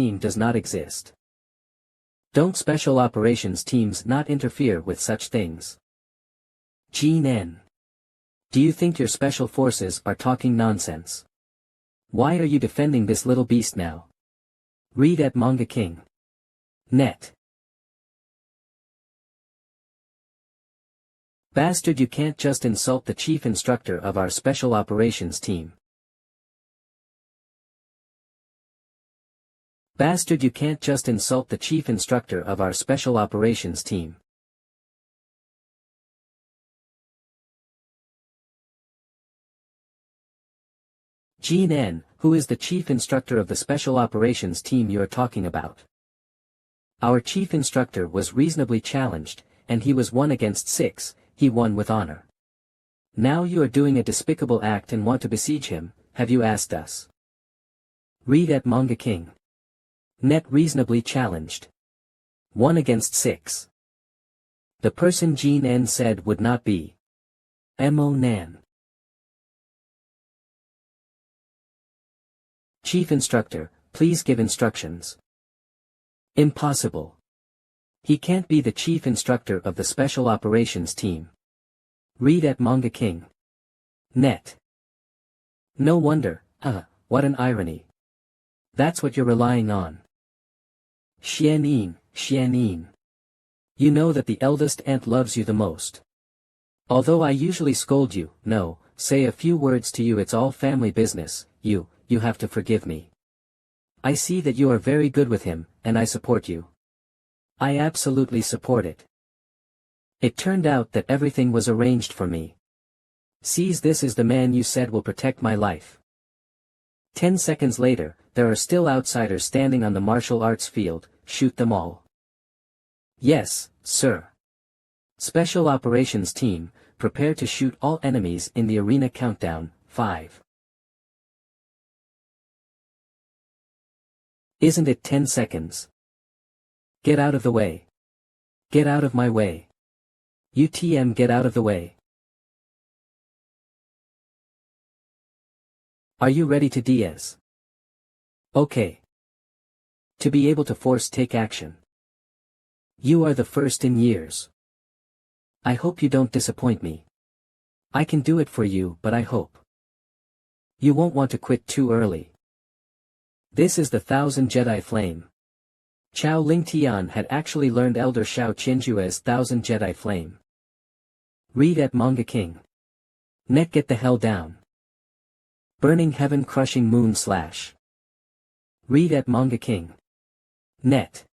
team does not exist. Don't special operations teams not interfere with such things. Jean N. Do you think your special forces are talking nonsense? Why are you defending this little beast now? Read at Manga King. Net. Bastard, you can't just insult the chief instructor of our special operations team. Bastard, you can't just insult the chief instructor of our special operations team. Jean N, who is the chief instructor of the special operations team you're talking about? Our chief instructor was reasonably challenged, and he was 1 against 6, he won with honor. Now you are doing a despicable act and want to besiege him, have you asked us? Read at Manga King. Net reasonably challenged. 1 against 6. The person Jean N said would not be. Mo Nan. Chief Instructor, please give instructions. Impossible. He can't be the chief instructor of the special operations team. Read at Manga King. Net. No wonder, what an irony. That's what you're relying on. Xianin. You know that the eldest aunt loves you the most. Although I usually scold you, say a few words to you, it's all family business, you have to forgive me. I see that you are very good with him, and I support you. I absolutely support it. It turned out that everything was arranged for me. Sees this is the man you said will protect my life. 10 seconds later, there are still outsiders standing on the martial arts field, shoot them all. Yes, sir. Special operations team, prepare to shoot all enemies in the arena. Countdown, 5. Isn't it 10 seconds? Get out of the way. Get out of my way. UTM, get out of the way. Are you ready to Diaz? Okay. To be able to take action. You are the first in years. I hope you don't disappoint me. I can do it for you, but I hope you won't want to quit too early. This is the 1000 Jedi Flame. Chao Ling Tian had actually learned Elder Shao Qinjua's 1000 Jedi Flame. Read at Manga King. Net, get the hell down. Burning Heaven, Crushing Moon Slash. Read at Manga King. Net.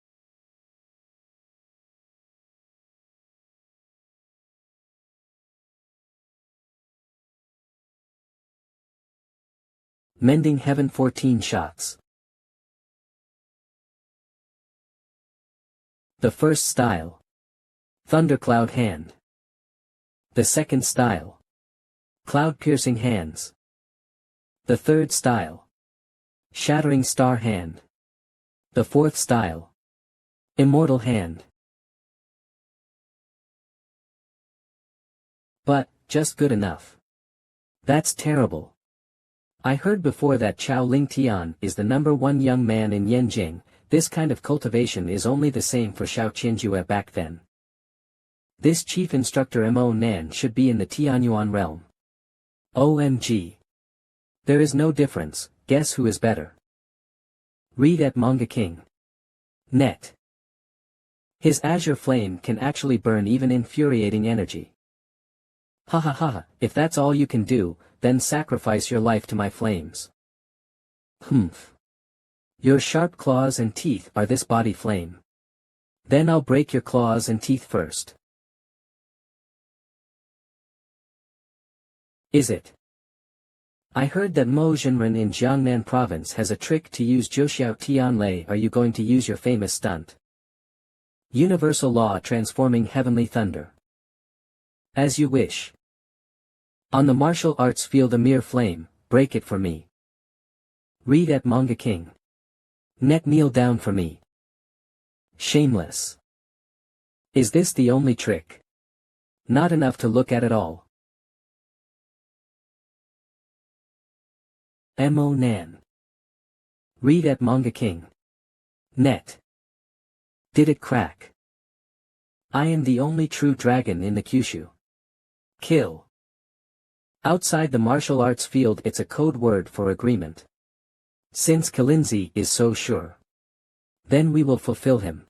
Mending Heaven, 14 shots. The first style. Thundercloud Hand. The second style. Cloud-piercing hands. The third style. Shattering Star Hand. The fourth style. Immortal Hand. But, just good enough. That's terrible. I heard before that Chao Ling Tian is the #1 young man in Yanjing. This kind of cultivation is only the same for Shao Qinjue back then. This chief instructor Mo Nan should be in the Tianyuan realm. OMG. There is no difference, guess who is better? Read at Manga King. Net. His azure flame can actually burn even infuriating energy. Ha ha ha, if that's all you can do, then sacrifice your life to my flames. Humph. Your sharp claws and teeth are this body flame. Then I'll break your claws and teeth first. Is it? I heard that Mo Jinren in Jiangnan province has a trick to use Zhouxiao Tianlei. Are you going to use your famous stunt? Universal law transforming heavenly thunder. As you wish. On the martial arts field a mere flame, break it for me. Read at Manga King. Net, kneel down for me. Shameless. Is this the only trick? Not enough to look at all. Mo Nan. Read at Manga King. Net. Did it crack? I am the only true dragon in the Kyushu. Kill. Outside the martial arts field, it's a code word for agreement. Since Kalinzi is so sure, then we will fulfill him.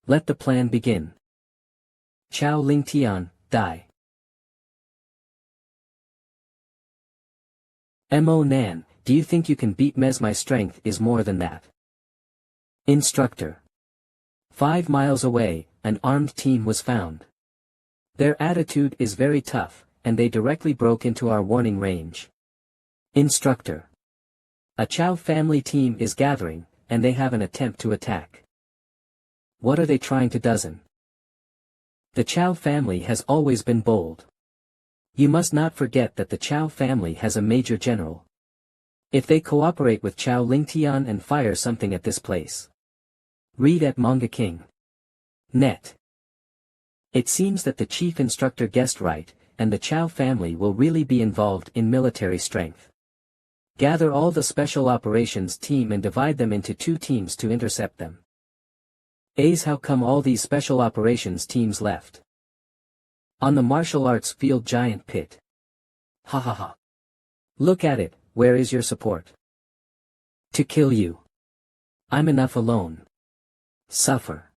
Let the plan begin. Chao Ling Tian, die. Mo Nan, do you think you can beat Mez? My strength is more than that. Instructor. 5 miles away, an armed team was found. Their attitude is very tough, and they directly broke into our warning range. Instructor. A Chao family team is gathering, and they have an attempt to attack. What are they trying to do? The Chao family has always been bold. You must not forget that the Chao family has a major general. If they cooperate with Chao Ling Tian and fire something at this place. Read at Manga King. Net. It seems that the chief instructor guessed right, and the Chao family will really be involved in military strength. Gather all the special operations team and divide them into 2 teams to intercept them. How come all these special operations teams left? On the martial arts field giant pit. Ha ha ha. Look at it, where is your support? To kill you. I'm enough alone. Suffer.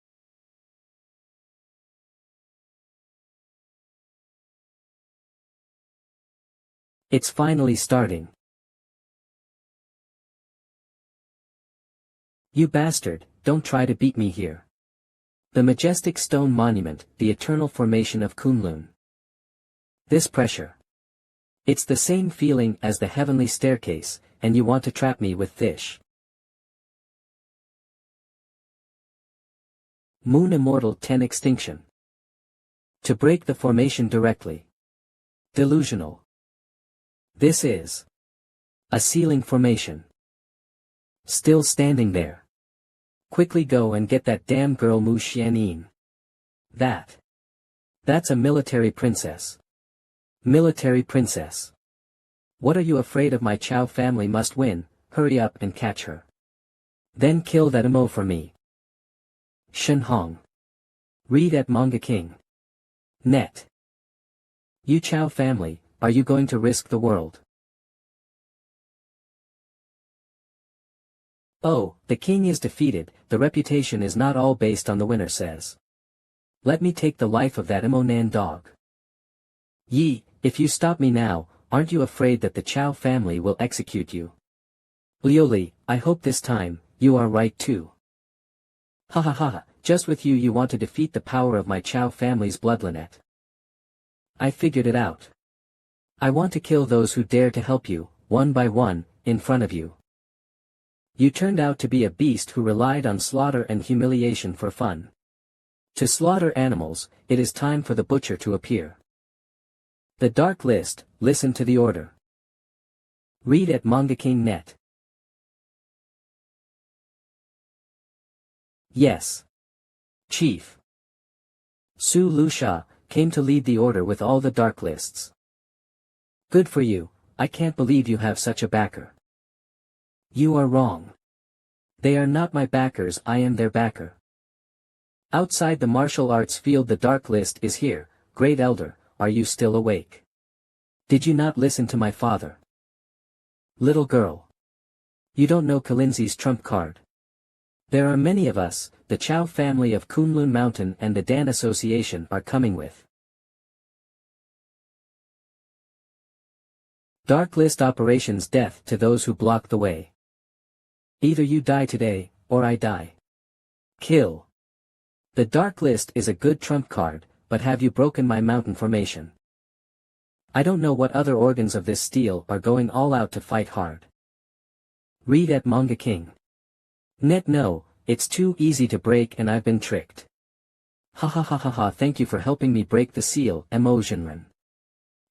It's finally starting. You bastard, don't try to beat me here. The majestic stone monument, the eternal formation of Kunlun. This pressure. It's the same feeling as the heavenly staircase, and you want to trap me with this. Moon Immortal 10 Extinction. To break the formation directly. Delusional. This is a ceiling formation. Still standing there. Quickly go and get that damn girl Mu Xianyin. That's a military princess. Military princess. What are you afraid of? My Chao family must win, hurry up and catch her. Then kill that Mo for me. Shen Hong. Read at Manga King. Net. You Chao family, are you going to risk the world? Oh, the king is defeated, the reputation is not all based on the winner says. Let me take the life of that Imonan dog. Yi, if you stop me now, aren't you afraid that the Chao family will execute you? Lioli, I hope this time, you are right too. Ha ha ha, just with you want to defeat the power of my Chao family's bloodline. I figured it out. I want to kill those who dare to help you, one by one, in front of you. You turned out to be a beast who relied on slaughter and humiliation for fun. To slaughter animals, it is time for the butcher to appear. The Dark List, listen to the order. Read at Manga King Net. Yes. Chief. Su Lusha came to lead the order with all the Dark Lists. Good for you, I can't believe you have such a backer. You are wrong. They are not my backers, I am their backer. Outside the martial arts field the Dark List is here, Great Elder, are you still awake? Did you not listen to my father? Little girl. You don't know Kalinzi's trump card. There are many of us, the Chao family of Kunlun Mountain and the Dan Association are coming with. Dark List operations death to those who block the way. Either you die today, or I die. Kill. The Dark List is a good trump card, but have you broken my mountain formation? I don't know what other organs of this steel are going all out to fight hard. Read at Manga King. Net no, it's too easy to break and I've been tricked. Ha ha ha ha ha, thank you for helping me break the seal, Emotionren.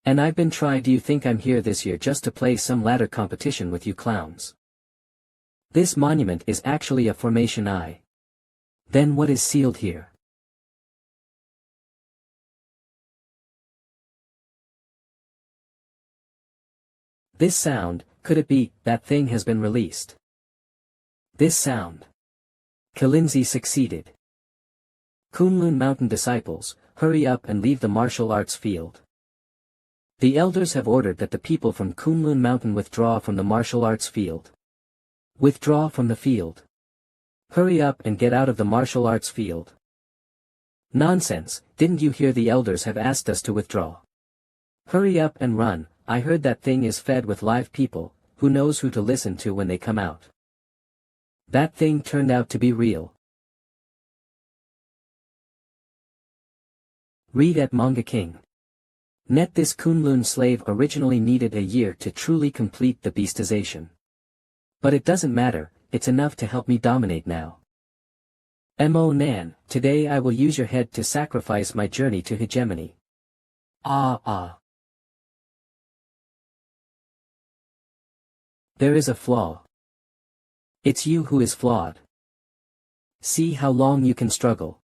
And I've been tried. Do you think I'm here this year just to play some ladder competition with you clowns? This monument is actually a formation I. Then what is sealed here? This sound Could it be, that thing has been released? This sound. Kalinzi succeeded. Kunlun Mountain disciples, hurry up and leave the martial arts field. The elders have ordered that the people from Kunlun Mountain withdraw from the martial arts field. Withdraw from the field. Hurry up and get out of the martial arts field. Nonsense, didn't you hear the elders have asked us to withdraw? Hurry up and run, I heard that thing is fed with live people, who knows who to listen to when they come out. That thing turned out to be real. Read at Manga King. Net this Kunlun slave originally needed a year to truly complete the beastization. But it doesn't matter, it's enough to help me dominate now. Mo Nan, today I will use your head to sacrifice my journey to hegemony. There is a flaw. It's you who is flawed. See how long you can struggle.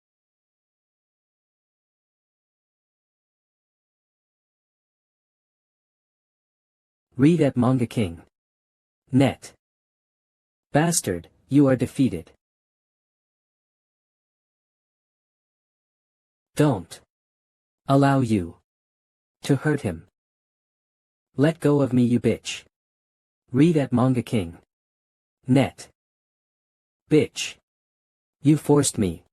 Read at Manga King. Net. Bastard, you are defeated. Don't allow you to hurt him. Let go of me, you bitch. Read at Manga King. Net. Bitch. You forced me.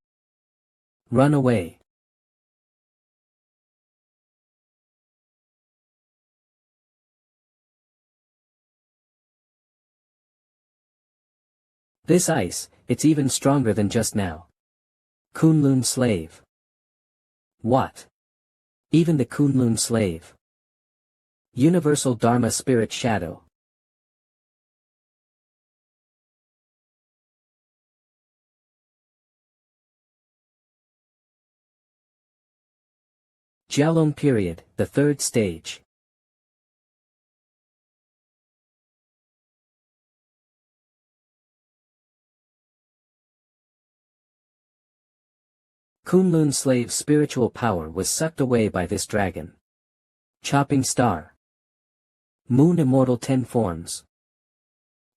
Run away. This ice, it's even stronger than just now. Kunlun slave. What? Even the Kunlun slave. Universal Dharma Spirit Shadow. Jialong period, the third stage. Kunlun slave's spiritual power was sucked away by this dragon. Chopping star. Moon immortal 10 forms.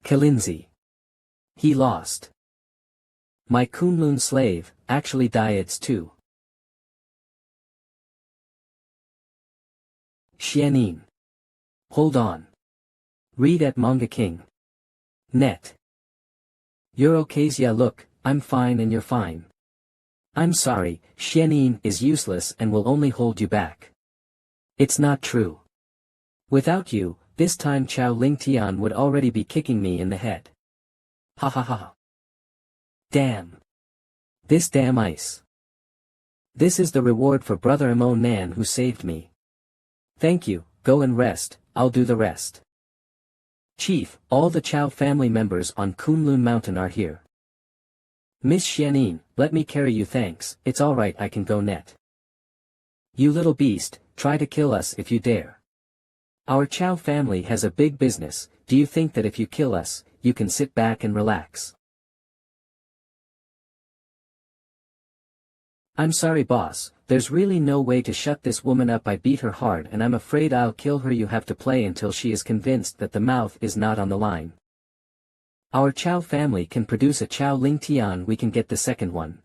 Kalinzi. He lost. My Kunlun slave, actually dieds too. Xianin. Hold on. Read at Manga King. Net. You're okay, yeah, look, I'm fine and you're fine. I'm sorry, Xianin is useless and will only hold you back. It's not true. Without you, this time Chao Ling Tian would already be kicking me in the head. Ha ha ha. Damn. This damn ice. This is the reward for Brother Mo Nan who saved me. Thank you, go and rest, I'll do the rest. Chief, all the Chao family members on Kunlun Mountain are here. Miss Xianin, let me carry you, thanks, it's alright, I can go. Net. You little beast, try to kill us if you dare. Our Chao family has a big business, do you think that if you kill us, you can sit back and relax? I'm sorry boss, there's really no way to shut this woman up. I beat her hard and I'm afraid I'll kill her. You have to play until she is convinced that the mouth is not on the line. Our Chao family can produce a Chao Ling Tian, we can get the second one.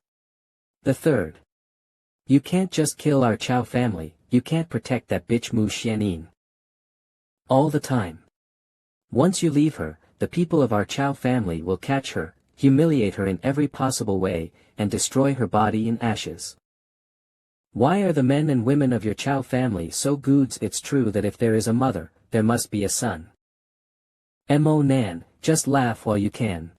The third. You can't just kill our Chao family, you can't protect that bitch Mu Xianin. All the time. Once you leave her, the people of our Chao family will catch her, humiliate her in every possible way, and destroy her body in ashes. Why are the men and women of your Chao family so goods? It's true that if there is a mother, there must be a son. Mo Nan, just laugh while you can.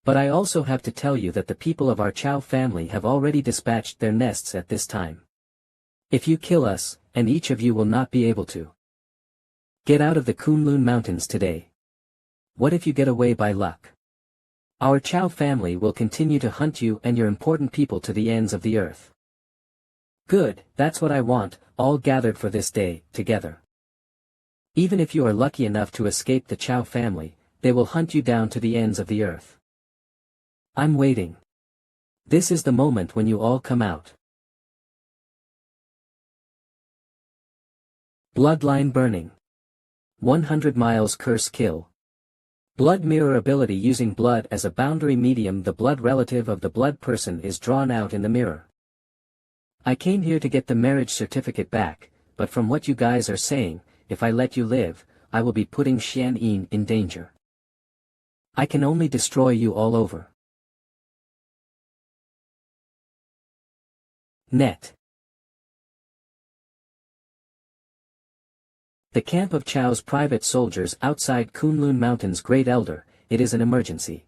But I also have to tell you that the people of our Chao family have already dispatched their nests at this time. If you kill us, and each of you will not be able to get out of the Kunlun Mountains today. What if you get away by luck? Our Chao family will continue to hunt you and your important people to the ends of the earth. Good, that's what I want, all gathered for this day, together. Even if you are lucky enough to escape the Chao family, they will hunt you down to the ends of the earth. I'm waiting. This is the moment when you all come out. Bloodline burning. 100 miles curse kill. Blood mirror ability using blood as a boundary medium. The blood relative of the blood person is drawn out in the mirror. I came here to get the marriage certificate back, but from what you guys are saying, if I let you live, I will be putting Xian in danger. I can only destroy you all over. Net. The camp of Chao's private soldiers outside Kunlun Mountains. Great Elder, it is an emergency.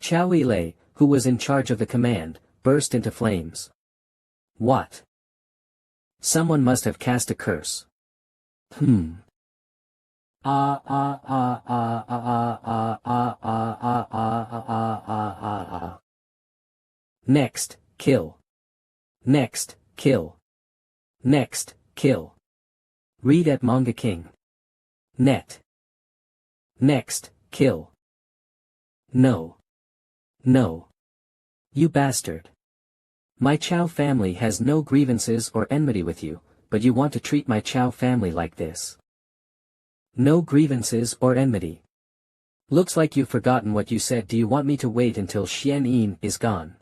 Chao Yilei, who was in charge of the command, burst into flames. What? Someone must have cast a curse. Next, kill. Next, kill. Next, kill. Read at Manga King. Net. Next, kill. No. No. You bastard. My Chao family has no grievances or enmity with you, but you want to treat my Chao family like this. No grievances or enmity. Looks like you've forgotten what you said. Do you want me to wait until Xian is gone?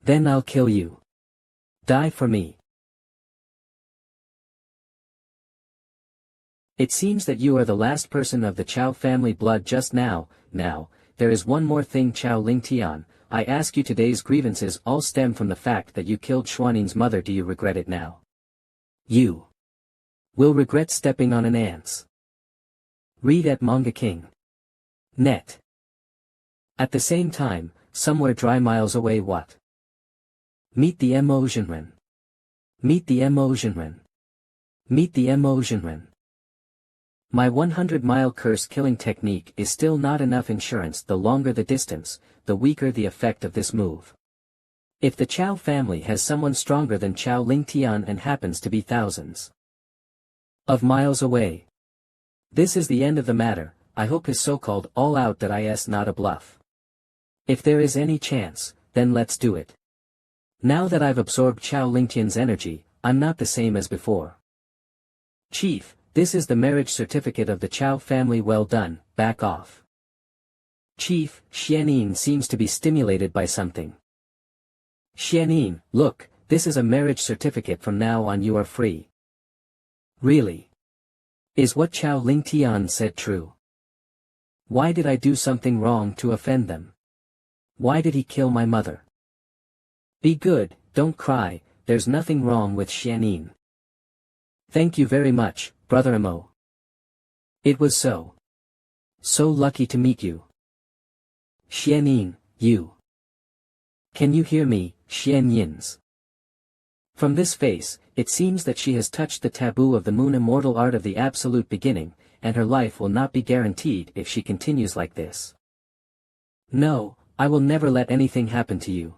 Then I'll kill you. Die for me. It seems that you are the last person of the Chao family blood just now. Now, there is one more thing, Chao Lingtian. I ask you, today's grievances all stem from the fact that you killed Xuanin's mother. Do you regret it now? You will regret stepping on an ants. Read at Manga King. Net. At the same time, somewhere dry miles away. What? Meet the Mo Jinren. Meet the Mo Jinren. Meet the Mo Jinren. My 100-mile curse killing technique is still not enough insurance. The longer the distance, the weaker the effect of this move. If the Chao family has someone stronger than Chao Lingtian and happens to be thousands of miles away, this is the end of the matter. I hope his so-called all-out that is not a bluff. If there is any chance, then let's do it. Now that I've absorbed Chao Lingtian's energy, I'm not the same as before. Chief, this is the marriage certificate of the Chao family. Well done, back off. Chief, Xian seems to be stimulated by something. Xian, look, this is a marriage certificate. From now on you are free. Really? Is what Chao Lingtian said true? Why did I do something wrong to offend them? Why did he kill my mother? Be good, don't cry, there's nothing wrong with Xian. Thank you very much, Brother Mo. It was so lucky to meet you. Xian, you. Can you hear me, Xian? From this face, it seems that she has touched the taboo of the moon immortal art of the absolute beginning, and her life will not be guaranteed if she continues like this. No, I will never let anything happen to you.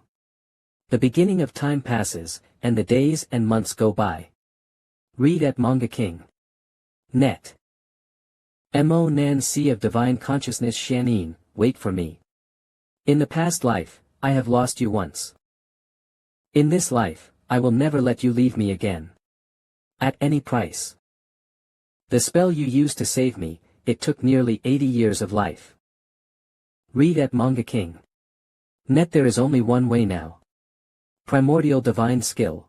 The beginning of time passes, and the days and months go by. Read at Manga King. Net. Mo Nan Sea of Divine Consciousness. Xian, wait for me. In the past life, I have lost you once. In this life, I will never let you leave me again. At any price. The spell you used to save me, it took nearly 80 years of life. Read at Manga King. Net. There is only one way now. Primordial Divine Skill.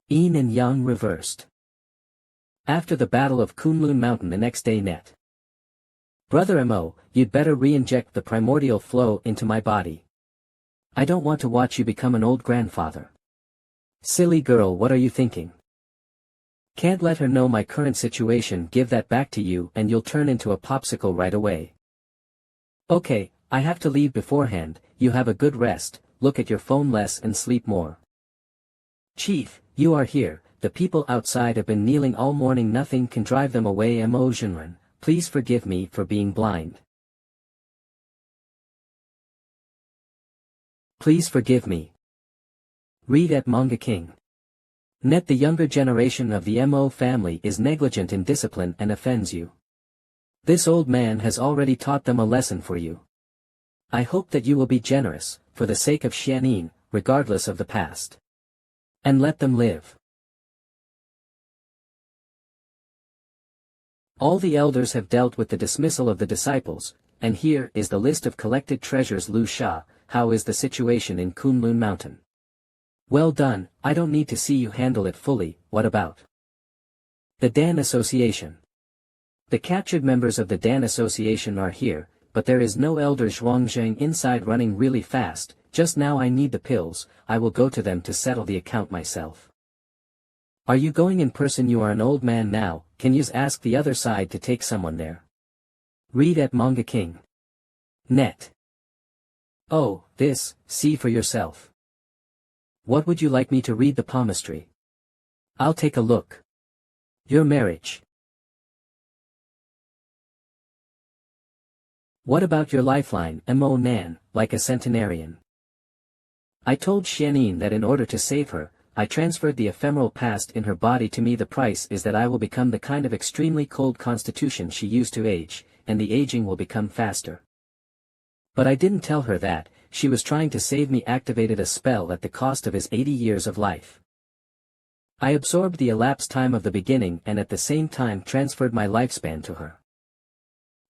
Yin and Yang reversed. After the Battle of Kunlun Mountain the next day. Net. Brother Mo, you'd better re-inject the primordial flow into my body. I don't want to watch you become an old grandfather. Silly girl, what are you thinking? Can't let her know my current situation. Give that back to you and you'll turn into a popsicle right away. Okay, I have to leave beforehand. You have a good rest, look at your phone less and sleep more. Chief, you are here. The people outside have been kneeling all morning. Nothing can drive them away. Mo Jinren, please forgive me for being blind. Please forgive me. Read at Manga King. Net. The younger generation of the Mo family is negligent in discipline and offends you. This old man has already taught them a lesson for you. I hope that you will be generous, for the sake of Xian, regardless of the past. And let them live. All the elders have dealt with the dismissal of the disciples, and here is the list of collected treasures. Lu Sha, how is the situation in Kunlun Mountain? Well done, I don't need to see you handle it fully. What about the Dan Association? The captured members of the Dan Association are here, but there is no Elder Zhuangzheng inside running really fast. Just now I need the pills. I will go to them to settle the account myself. Are you going in person? You are an old man now, can you ask the other side to take someone there? Read at Manga King. Net. Oh, this, see for yourself. What would you like me to read? The palmistry? I'll take a look. Your marriage. What about your lifeline, Mo Nan, like a centenarian? I told Xianin that in order to save her, I transferred the ephemeral past in her body to me. The price is that I will become the kind of extremely cold constitution she used to age, and the aging will become faster. But I didn't tell her that. She was trying to save me. Activated a spell at the cost of his 80 years of life. I absorbed the elapsed time of the beginning and at the same time transferred my lifespan to her.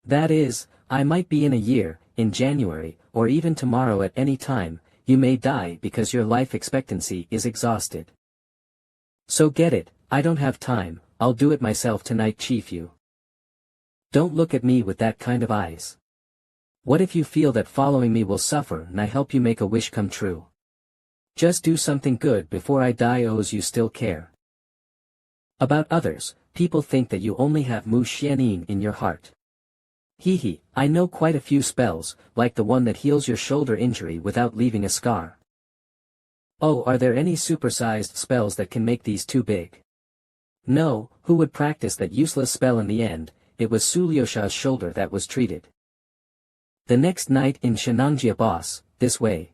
That is, I might be in a year, in January, or even tomorrow. At any time, you may die because your life expectancy is exhausted. So get it, I don't have time, I'll do it myself tonight. Chief, you don't look at me with that kind of eyes. What if you feel that following me will suffer and I help you make a wish come true? Just do something good before I die. Owes you still care about others? People think that you only have Mu Xianin in your heart. Hee, I know quite a few spells, like the one that heals your shoulder injury without leaving a scar. Oh, are there any supersized spells that can make these too big? No, who would practice that useless spell in the end? It was Su Liuxia's shoulder that was treated. The next night in Shenangjia. Boss, this way.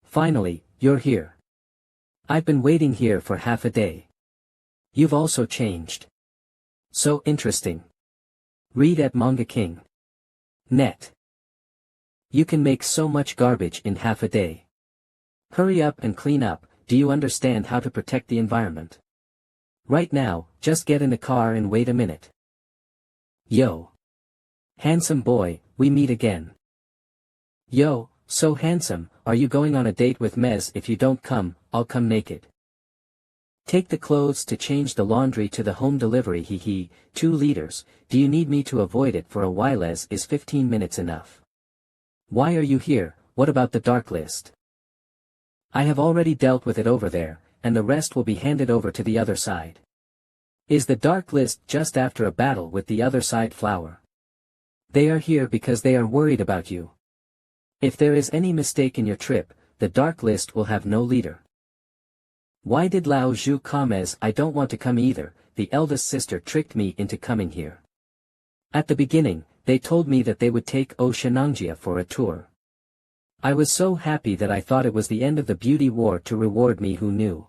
Finally, you're here. I've been waiting here for half a day. You've also changed. So interesting. Read at Manga King. Net. You can make so much garbage in half a day. Hurry up and clean up. Do you understand how to protect the environment? Right now, just get in the car and wait a minute. Yo. Handsome boy, we meet again. Yo, so handsome, are you going on a date with Mez? If you don't come, I'll come naked. Take the clothes to change, the laundry to the home delivery. Hee, 2 liters, do you need me to avoid it for a while? Is 15 minutes enough? Why are you here? What about the dark list? I have already dealt with it over there, and the rest will be handed over to the other side. Is the dark list just after a battle with the other side? Flower. They are here because they are worried about you. If there is any mistake in your trip, the dark list will have no leader. Why did Lao Zhu come? As I don't want to come either, the eldest sister tricked me into coming here. At the beginning, they told me that they would take Shenangjia for a tour. I was so happy that I thought it was the end of the beauty war to reward me. Who knew?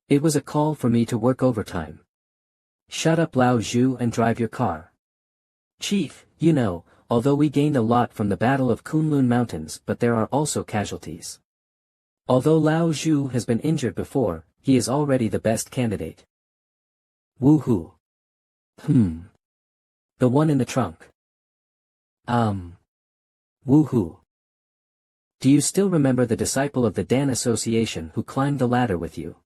It was a call for me to work overtime. Shut up, Lao Zhu, and drive your car. Chief, you know, although we gained a lot from the Battle of Kunlun Mountains, but there are also casualties. Although Lao Zhu has been injured before, he is already the best candidate. Woohoo. The one in the trunk. Woohoo. Do you still remember the disciple of the Dan Association who climbed the ladder with you?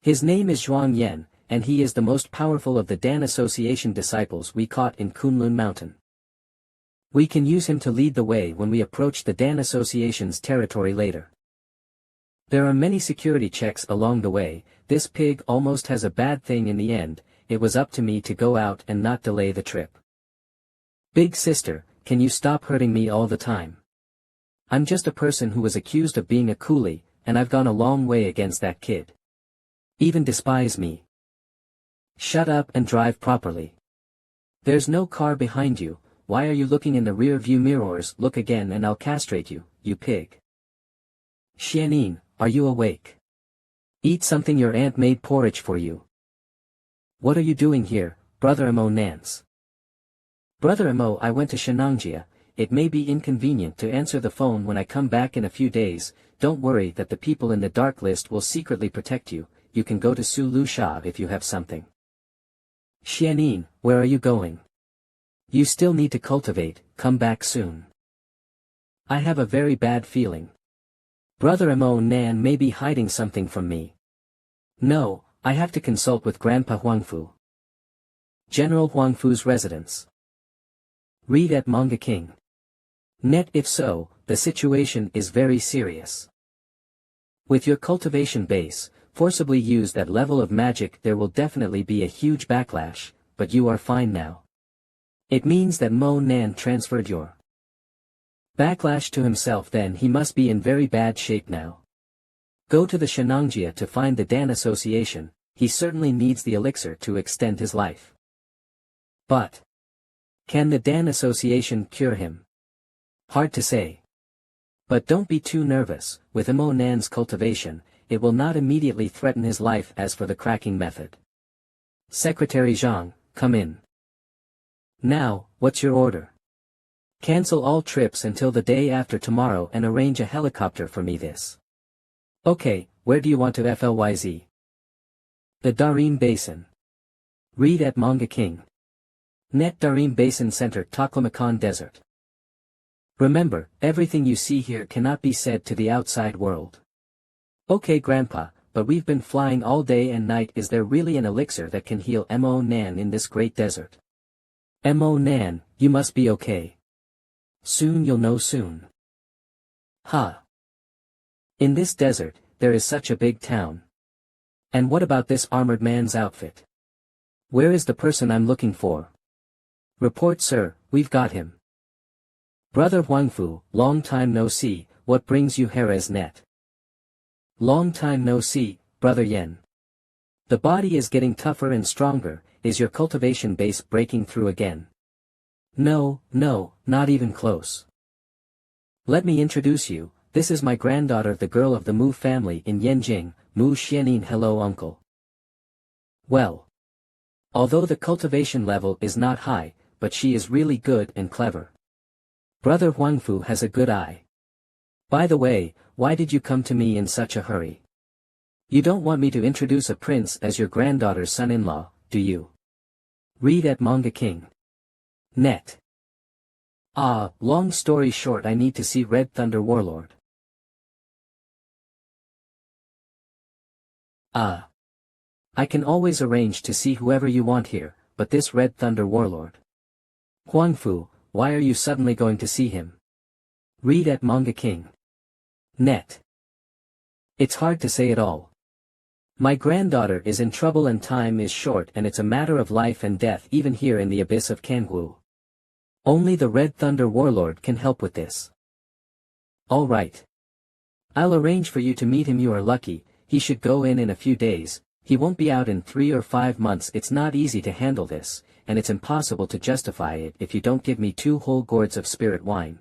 His name is Zhuang Yan, and he is the most powerful of the Dan Association disciples we caught in Kunlun Mountain. We can use him to lead the way when we approach the Dan Association's territory later. There are many security checks along the way. This pig almost has a bad thing in the end. It was up to me to go out and not delay the trip. Big sister, can you stop hurting me all the time? I'm just a person who was accused of being a coolie, and I've gone a long way against that kid. Even despise me. Shut up and drive properly. There's no car behind you. Why are you looking in the rear view mirrors? Look again and I'll castrate you, you pig. Xianin, are you awake? Eat something, your aunt made porridge for you. What are you doing here, Brother Mo Nance? Brother Mo, I went to Shenangjia. It may be inconvenient to answer the phone when I come back in a few days. Don't worry that the people in the dark list will secretly protect you. You can go to Su Lu Sha if you have something. Xianin, where are you going? You still need to cultivate, come back soon. I have a very bad feeling. Brother Mo Nan may be hiding something from me. No, I have to consult with Grandpa Huangfu. General Huangfu's residence. Read at Manga King. Net. If so, the situation is very serious. With your cultivation base, forcibly used at level of magic, there will definitely be a huge backlash, but you are fine now. It means that Mo Nan transferred your backlash to himself, then he must be in very bad shape now. Go to the Shenangjia to find the Dan Association, he certainly needs the elixir to extend his life. But can the Dan Association cure him? Hard to say. But don't be too nervous, with Mo Nan's cultivation, it will not immediately threaten his life. As for the cracking method. Secretary Zhang, come in. Now, what's your order? Cancel all trips until the day after tomorrow and arrange a helicopter for me this. Okay, where do you want to FLYZ? The Darim Basin. Read at Manga King. Net. Darim Basin Center, Taklamakan Desert. Remember, everything you see here cannot be said to the outside world. Okay Grandpa, but we've been flying all day and night. Is there really an elixir that can heal Mo Nan in this great desert? Mo Nan, you must be okay. Soon you'll know soon. Ha! In this desert, there is such a big town. And what about this armored man's outfit? Where is the person I'm looking for? Report sir, we've got him. Brother Huangfu, long time no see, what brings you here as net? Long time no see, Brother Yen. The body is getting tougher and stronger, is your cultivation base breaking through again? No, not even close. Let me introduce you, this is my granddaughter, the girl of the Mu family in Yanjing, Mu Xianin. Hello uncle. Well. Although the cultivation level is not high, but she is really good and clever. Brother Huangfu has a good eye. By the way, why did you come to me in such a hurry? You don't want me to introduce a prince as your granddaughter's son-in-law, do you? Read at Manga King. Net. Long story short, I need to see Red Thunder Warlord. I can always arrange to see whoever you want here, but this Red Thunder Warlord. Huangfu, why are you suddenly going to see him? Read at Manga King. Net. It's hard to say at all. My granddaughter is in trouble and time is short, and it's a matter of life and death even here in the abyss of Kangwu. Only the Red Thunder Warlord can help with this. All right. I'll arrange for you to meet him. You are lucky, he should go in a few days, he won't be out in 3 or 5 months. It's not easy to handle this, and it's impossible to justify it if you don't give me 2 whole gourds of spirit wine.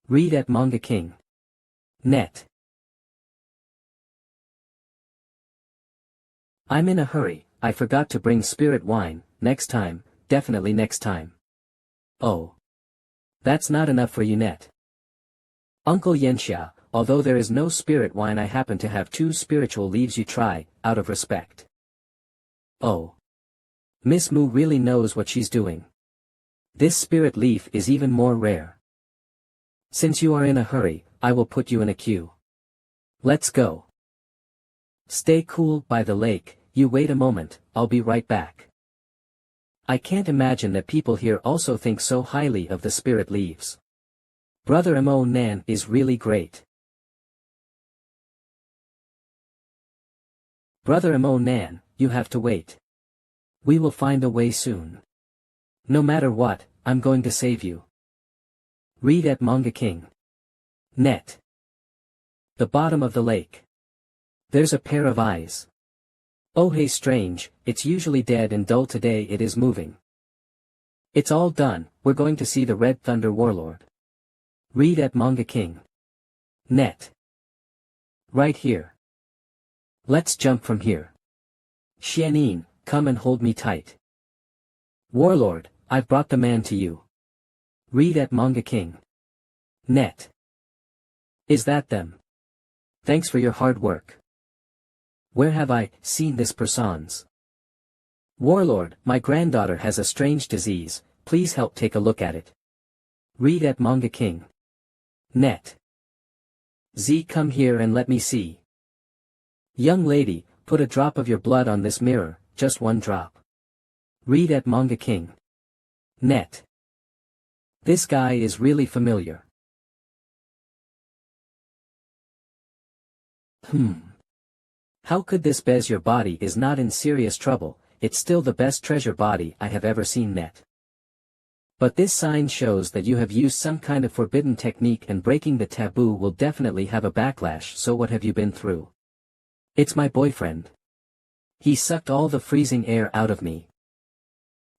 Read at Manga King. Net. I'm in a hurry, I forgot to bring spirit wine, next time, definitely next time. Oh. That's not enough for you Net. Uncle Yenxia, although there is no spirit wine, I happen to have 2 spiritual leaves. You try, out of respect. Oh. Miss Mu really knows what she's doing. This spirit leaf is even more rare. Since you are in a hurry, I will put you in a queue. Let's go. Stay cool by the lake, you wait a moment, I'll be right back. I can't imagine that people here also think so highly of the spirit leaves. Brother Mo Nan is really great. Brother Mo Nan, you have to wait. We will find a way soon. No matter what, I'm going to save you. Read at Manga King. Net. The bottom of the lake. There's a pair of eyes. Oh hey, strange, it's usually dead and dull, today it is moving. It's all done, we're going to see the Red Thunder Warlord. Read at Manga King. Net. Right here. Let's jump from here. Xianin, come and hold me tight. Warlord, I've brought the man to you. Read at Manga King. Net. Is that them? Thanks for your hard work. Where have I seen this persons? Warlord, my granddaughter has a strange disease, please help take a look at it. Read at Manga King. Net. Z, come here and let me see. Young lady, put a drop of your blood on this mirror, just one drop. Read at Manga King. Net. This guy is really familiar. How could this bez your body is not in serious trouble, it's still the best treasure body I have ever seen net. But this sign shows that you have used some kind of forbidden technique and breaking the taboo will definitely have a backlash, so what have you been through? It's my boyfriend. He sucked all the freezing air out of me.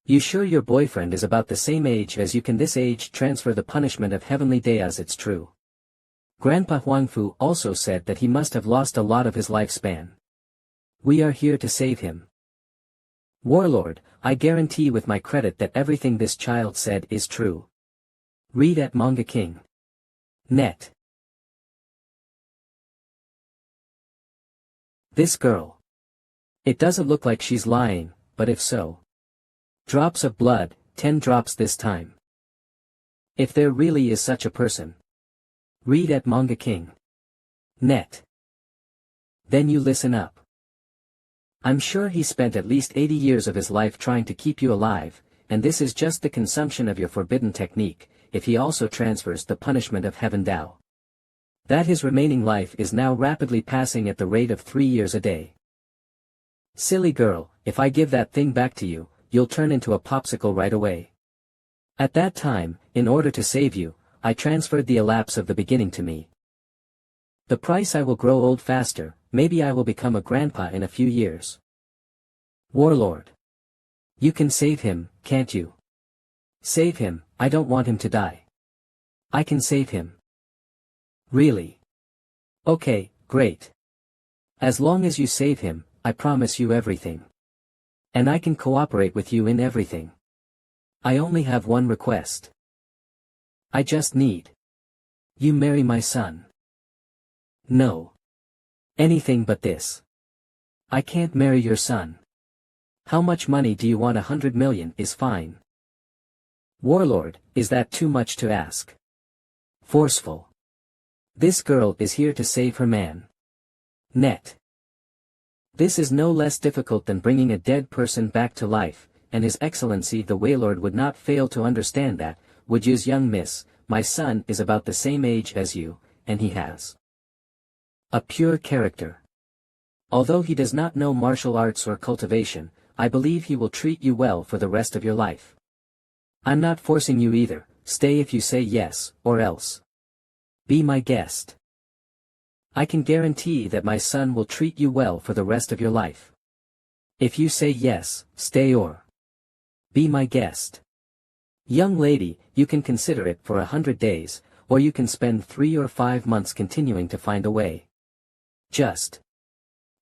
You sure your boyfriend is about the same age as you? Can this age transfer the punishment of heavenly deas? It's true. Grandpa Huangfu also said that he must have lost a lot of his lifespan. We are here to save him. Warlord, I guarantee with my credit that everything this child said is true. Read at Manga King. Net. This girl. It doesn't look like she's lying, but if so. Drops of blood, 10 drops this time. If there really is such a person. Read at Manga King. Net. Then you listen up. I'm sure he spent at least 80 years of his life trying to keep you alive, and this is just the consumption of your forbidden technique, if he also transfers the punishment of heaven Dao. That his remaining life is now rapidly passing at the rate of 3 years a day. Silly girl, if I give that thing back to you, you'll turn into a popsicle right away. At that time, in order to save you, I transferred the elapse of the beginning to me. The price I will grow old faster, maybe I will become a grandpa in a few years. Warlord. You can save him, can't you? Save him, I don't want him to die. I can save him. Really? Okay, great. As long as you save him, I promise you everything. And I can cooperate with you in everything. I only have one request. I just need. You marry my son. No. Anything but this. I can't marry your son. How much money do you want? 100 million is fine. Warlord, is that too much to ask? Forceful. This girl is here to save her man. Net. This is no less difficult than bringing a dead person back to life, and His Excellency the Waylord would not fail to understand that, would you's young miss, my son is about the same age as you, and he has a pure character. Although he does not know martial arts or cultivation, I believe he will treat you well for the rest of your life. I'm not forcing you either, stay if you say yes, or else. Be my guest. I can guarantee that my son will treat you well for the rest of your life. If you say yes, stay or be my guest. Young lady, you can consider it for 100 days, or you can spend 3 or 5 months continuing to find a way.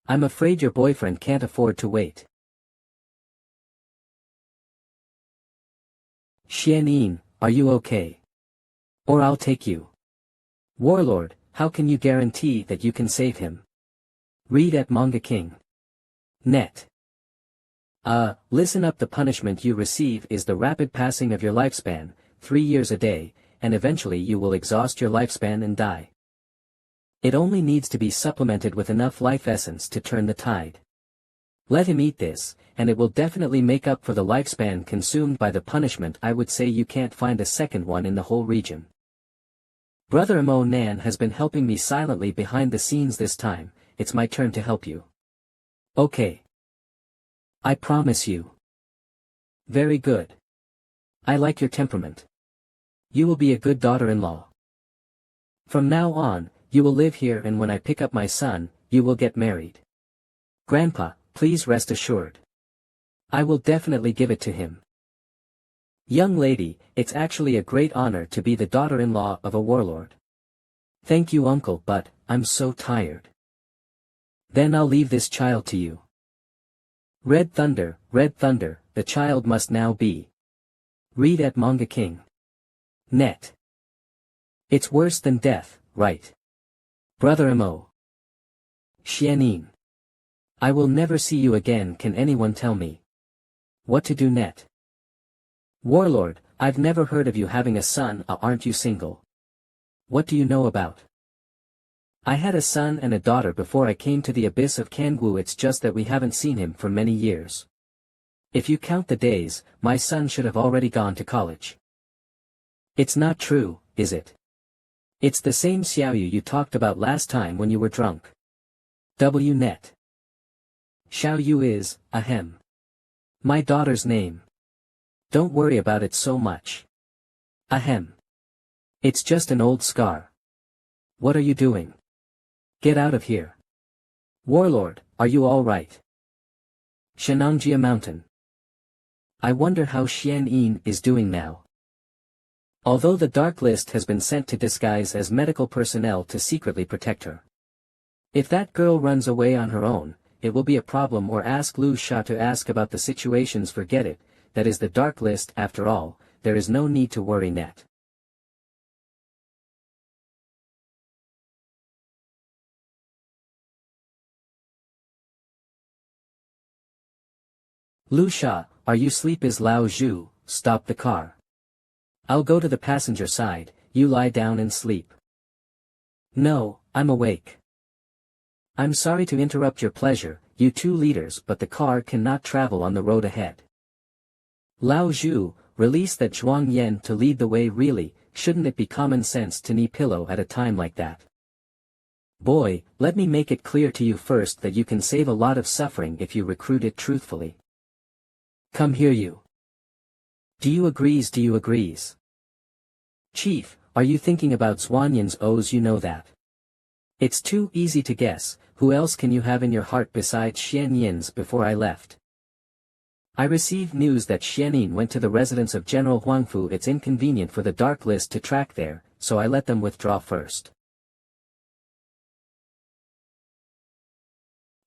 I'm afraid your boyfriend can't afford to wait. Xianyin, are you okay? Or I'll take you. Warlord, how can you guarantee that you can save him? Read at Manga King. Net. Listen up, the punishment you receive is the rapid passing of your lifespan, 3 years a day, and eventually you will exhaust your lifespan and die. It only needs to be supplemented with enough life essence to turn the tide. Let him eat this, and it will definitely make up for the lifespan consumed by the punishment. I would say you can't find a second one in the whole region. Brother Mo Nan has been helping me silently behind the scenes this time, it's my turn to help you. Okay. I promise you. Very good. I like your temperament. You will be a good daughter-in-law. From now on, you will live here, and when I pick up my son, you will get married. Grandpa, please rest assured. I will definitely give it to him. Young lady, it's actually a great honor to be the daughter-in-law of a warlord. Thank you, uncle, but I'm so tired. Then I'll leave this child to you. Red Thunder, the child must now be. Read at Manga King. Net. It's worse than death, right? Brother Mo. Xianyin. I will never see you again, can anyone tell me? What to do net? Warlord, I've never heard of you having a son, aren't you single? What do you know about? I had a son and a daughter before I came to the abyss of Kangwoo, it's just that we haven't seen him for many years. If you count the days, my son should have already gone to college. It's not true, is it? It's the same Xiaoyu you talked about last time when you were drunk. Net. Xiaoyu is, ahem. My daughter's name. Don't worry about it so much. Ahem. It's just an old scar. What are you doing? Get out of here. Warlord, are you all right? Shenangjia Mountain. I wonder how Xian Yin is doing now. Although the Dark List has been sent to disguise as medical personnel to secretly protect her. If that girl runs away on her own, it will be a problem, or ask Lu Sha to ask about the situations. Forget it, that is the Dark List after all, there is no need to worry net. Lu Sha, are you asleep? Is Lao Zhu, stop the car. I'll go to the passenger side, you lie down and sleep. No, I'm awake. I'm sorry to interrupt your pleasure, you two leaders, but the car cannot travel on the road ahead. Lao Zhu, release that Zhuang Yan to lead the way. Really, shouldn't it be common sense to knee pillow at a time like that? Boy, let me make it clear to you first that you can save a lot of suffering if you recruit it truthfully. Come here you. Do you agrees? Do you agrees? Chief, are you thinking about Zhuangyan's O's? You know that. It's too easy to guess, who else can you have in your heart besides Xian Yin's? Before I left, I received news that Xian Yin went to the residence of General Huangfu. It's inconvenient for the Dark List to track there, so I let them withdraw first.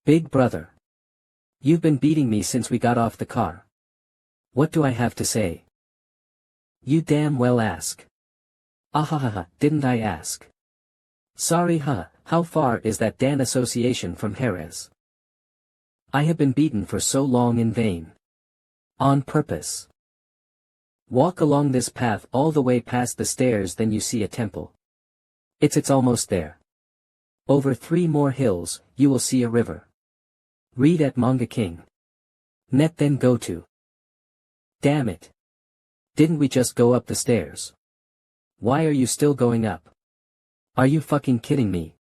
Big brother. You've been beating me since we got off the car. What do I have to say? You damn well ask. Ahahaha, didn't I ask? Sorry how far is that Dan association from Jerez? I have been beaten for so long in vain. On purpose. Walk along this path all the way past the stairs, then you see a temple. It's almost there. Over 3 more hills, you will see a river. Read at Manga King. Net, then go to. Damn it. Didn't we just go up the stairs? Why are you still going up? Are you fucking kidding me?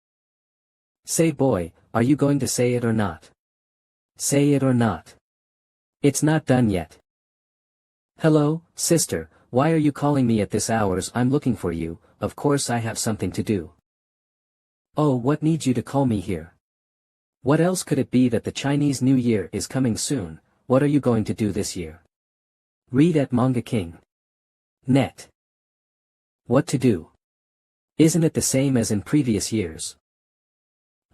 Say boy, are you going to say it or not? Say it or not. It's not done yet. Hello, sister, why are you calling me at this hours? I'm looking for you, of course I have something to do. Oh, what needs you to call me here? What else could it be that the Chinese New Year is coming soon? What are you going to do this year? Read at Manga King. Net. What to do? Isn't it the same as in previous years?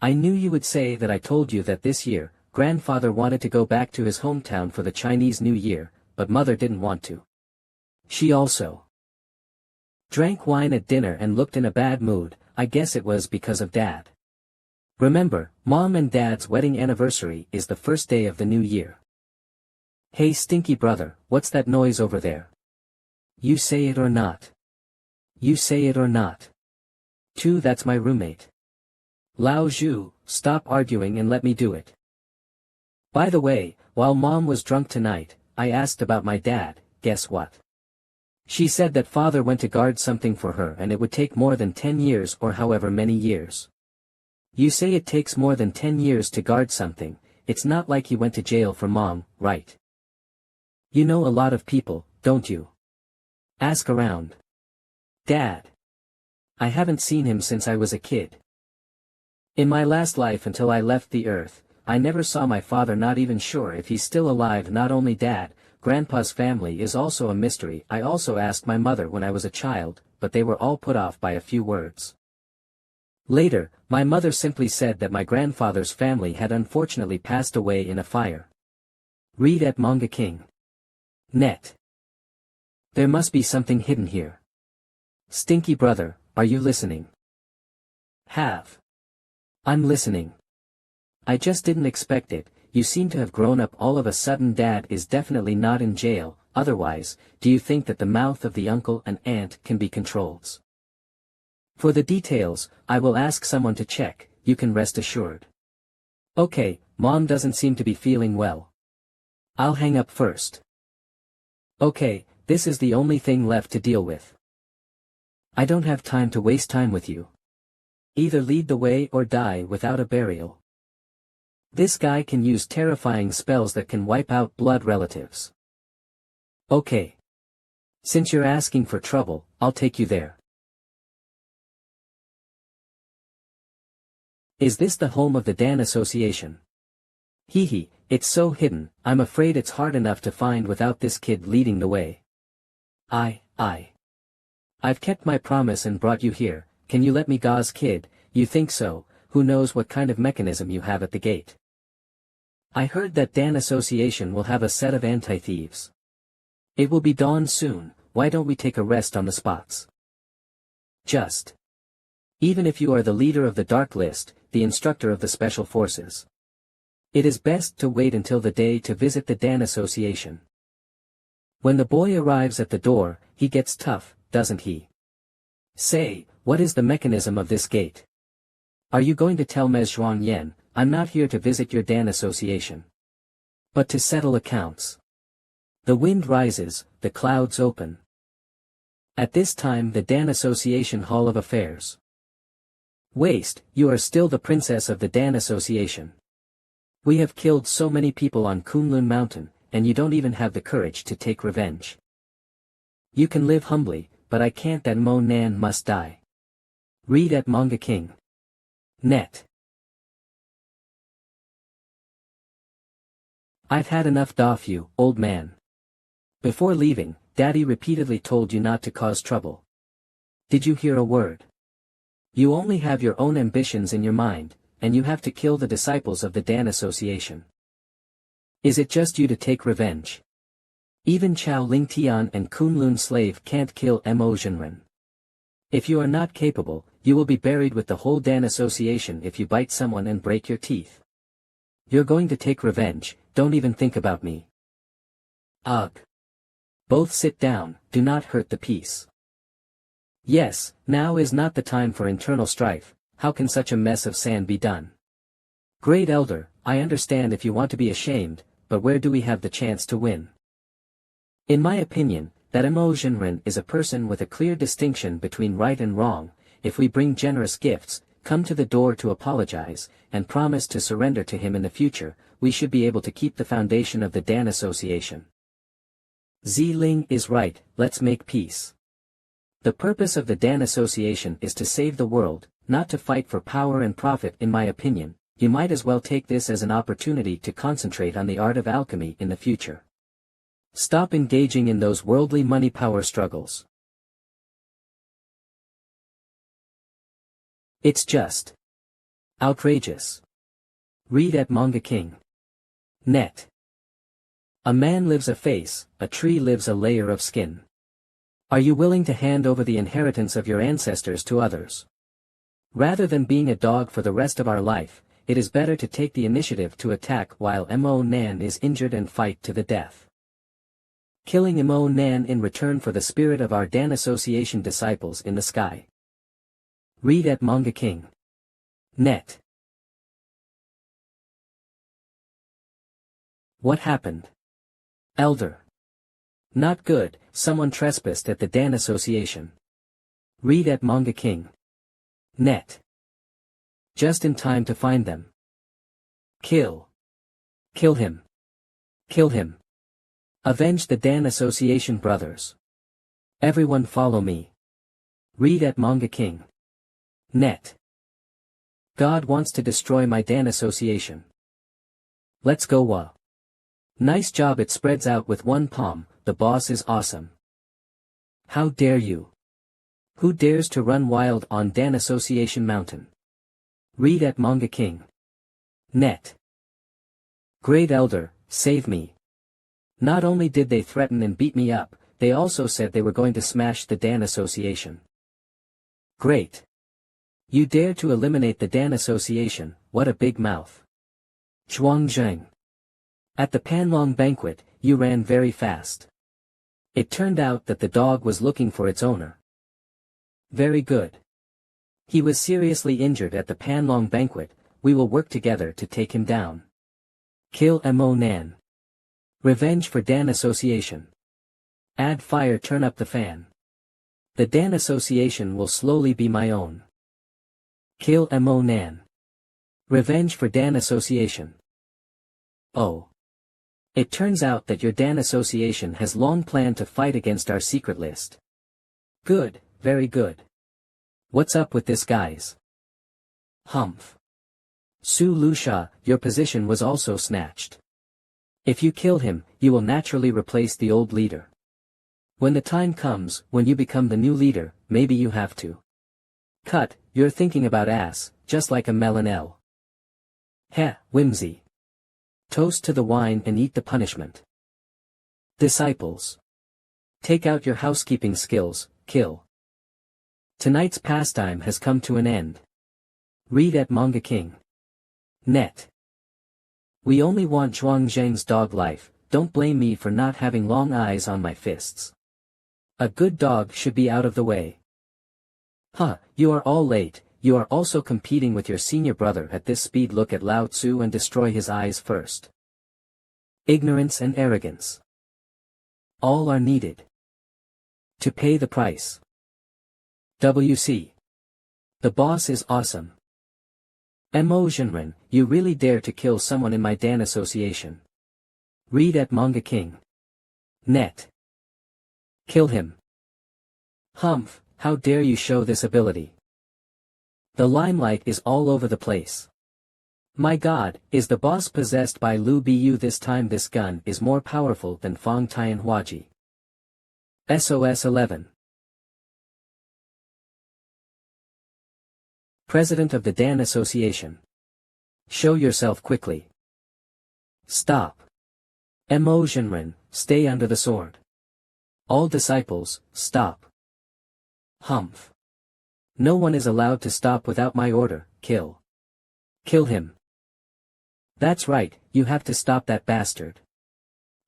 I knew you would say that. I told you that this year, grandfather wanted to go back to his hometown for the Chinese New Year, but mother didn't want to. She also drank wine at dinner and looked in a bad mood. I guess it was because of dad. Remember, mom and dad's wedding anniversary is the first day of the new year. Hey stinky brother, what's that noise over there? You say it or not? You say it or not? 2, that's my roommate. Lao Zhu, stop arguing and let me do it. By the way, while mom was drunk tonight, I asked about my dad. Guess what? She said that father went to guard something for her and it would take more than 10 years or however many years. You say it takes more than 10 years to guard something, it's not like he went to jail for mom, right? You know a lot of people, don't you? Ask around. Dad. I haven't seen him since I was a kid. In my last life until I left the earth, I never saw my father, not even sure if he's still alive. Not only dad, grandpa's family is also a mystery. I also asked my mother when I was a child, but they were all put off by a few words. Later, my mother simply said that my grandfather's family had unfortunately passed away in a fire. Read at Manga King. Net. There must be something hidden here. Stinky brother, are you listening? I'm listening. I just didn't expect it. you seem to have grown up all of a sudden. Dad is definitely not in jail, otherwise, do you think that the mouth of the uncle and aunt can be controlled? For the details, I will ask someone to check, you can rest assured. Okay, Mom doesn't seem to be feeling well. I'll hang up first. Okay, this is the only thing left to deal with. I don't have time to waste time with you. Either lead the way or die without a burial. This guy can use terrifying spells that can wipe out blood relatives. Okay. Since you're asking for trouble, I'll take you there. Is this the home of the Dan Association? Hee, it's so hidden, I'm afraid it's hard enough to find without this kid leading the way. I've kept my promise and brought you here, can you let me gauze kid? You think so, who knows what kind of mechanism you have at the gate. I heard that Dan Association will have a set of anti-thieves. It will be dawn soon, why don't we take a rest on the spots? Even if you are the leader of the Dark List, the instructor of the Special Forces. It is best to wait until the day to visit the Dan Association. When the boy arrives at the door, he gets tough, doesn't he? Say, what is the mechanism of this gate? Are you going to tell Ms. Zhuang Yan, I'm not here to visit your Dan Association, but to settle accounts? The wind rises, the clouds open. At this time the Dan Association Hall of Affairs. Waste, you are still the princess of the Dan Association. We have killed so many people on Kunlun Mountain, and you don't even have the courage to take revenge. You can live humbly, but I can't. That Mo Nan must die. Read at Manga King. Net. I've had enough of you, old man. Before leaving, Daddy repeatedly told you not to cause trouble. Did you hear a word? You only have your own ambitions in your mind, and you have to kill the disciples of the Dan Association. Is it just you to take revenge? Even Chao Ling Tian and Kunlun slave can't kill Mo Zhenren. If you are not capable, you will be buried with the whole Dan Association if you bite someone and break your teeth. You're going to take revenge, don't even think about me. Ugh. Both sit down, do not hurt the peace. Yes, now is not the time for internal strife, how can such a mess of sand be done? Great Elder, I understand if you want to be ashamed, but where do we have the chance to win? In my opinion, that Mo Zhenren is a person with a clear distinction between right and wrong. If we bring generous gifts, come to the door to apologize, and promise to surrender to him in the future, we should be able to keep the foundation of the Dan Association. Ziling is right, let's make peace. The purpose of the Dan Association is to save the world, not to fight for power and profit. In my opinion, you might as well take this as an opportunity to concentrate on the art of alchemy in the future. Stop engaging in those worldly money-power struggles. It's just outrageous. Read at Manga King. Net. A man lives a face, a tree lives a layer of skin. Are you willing to hand over the inheritance of your ancestors to others? Rather than being a dog for the rest of our life, it is better to take the initiative to attack while Mo Nan is injured and fight to the death. Killing Mo Nan in return for the spirit of our Dan Association disciples in the sky. Read at Manga King. Net. What happened? Elder. Not good, someone trespassed at the Dan Association. Read at Manga King. Net. Just in time to find them. Kill. Kill him. Kill him. Avenge the Dan Association brothers. Everyone follow me. Read at Manga King. Net. God wants to destroy my Dan Association. Let's go wa. Nice job, it spreads out with one palm, the boss is awesome. How dare you? Who dares to run wild on Dan Association Mountain? Read at Manga King. Net. Great Elder, save me. Not only did they threaten and beat me up, they also said they were going to smash the Dan Association. Great. You dare to eliminate the Dan Association, what a big mouth. Zhuang Zheng. At the Panlong banquet, you ran very fast. It turned out that the dog was looking for its owner. Very good. He was seriously injured at the Panlong banquet, we will work together to take him down. Kill Mo Nan. Revenge for Dan Association. Add fire, turn up the fan. The Dan Association will slowly be my own. Kill Mo Nan. Revenge for Dan Association. Oh. It turns out that your Dan Association has long planned to fight against our secret list. Good, very good. What's up with this, guys? Humph. Su Lusha, your position was also snatched. If you kill him, you will naturally replace the old leader. When the time comes, when you become the new leader, maybe you have to. Cut, you're thinking about ass, just like a melonel. Heh, whimsy. Toast to the wine and eat the punishment. Disciples. Take out your housekeeping skills, kill. Tonight's pastime has come to an end. Read at Manga King. Net. We only want Zhuang Zheng's dog life, don't blame me for not having long eyes on my fists. A good dog should be out of the way. Huh, you are all late, you are also competing with your senior brother at this speed. Look at Lao Tzu and destroy his eyes first. Ignorance and arrogance. All are needed. To pay the price. WC. The boss is awesome. Mo Jinren, you really dare to kill someone in my Dan Association. Read at Manga King. Net. Kill him. Humph, how dare you show this ability. The limelight is all over the place. My god, is the boss possessed by Lu Bu? This time this gun is more powerful than Fong Tianhuaji. SOS 11. President of the Dan Association. Show yourself quickly. Stop. Mo Jinren, stay under the sword. All disciples, stop. Humph. No one is allowed to stop without my order, kill. Kill him. That's right, you have to stop that bastard.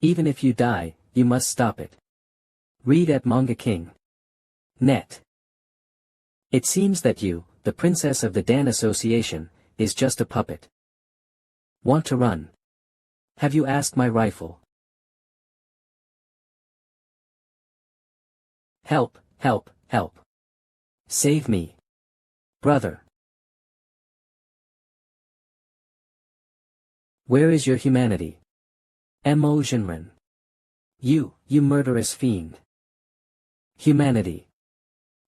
Even if you die, you must stop it. Read at Manga King. Net. It seems that you, the princess of the Dan Association, is just a puppet. Want to run? Have you asked my rifle? Help, help, help. Save me. Brother. Where is your humanity? Mo Jinren. You murderous fiend. Humanity.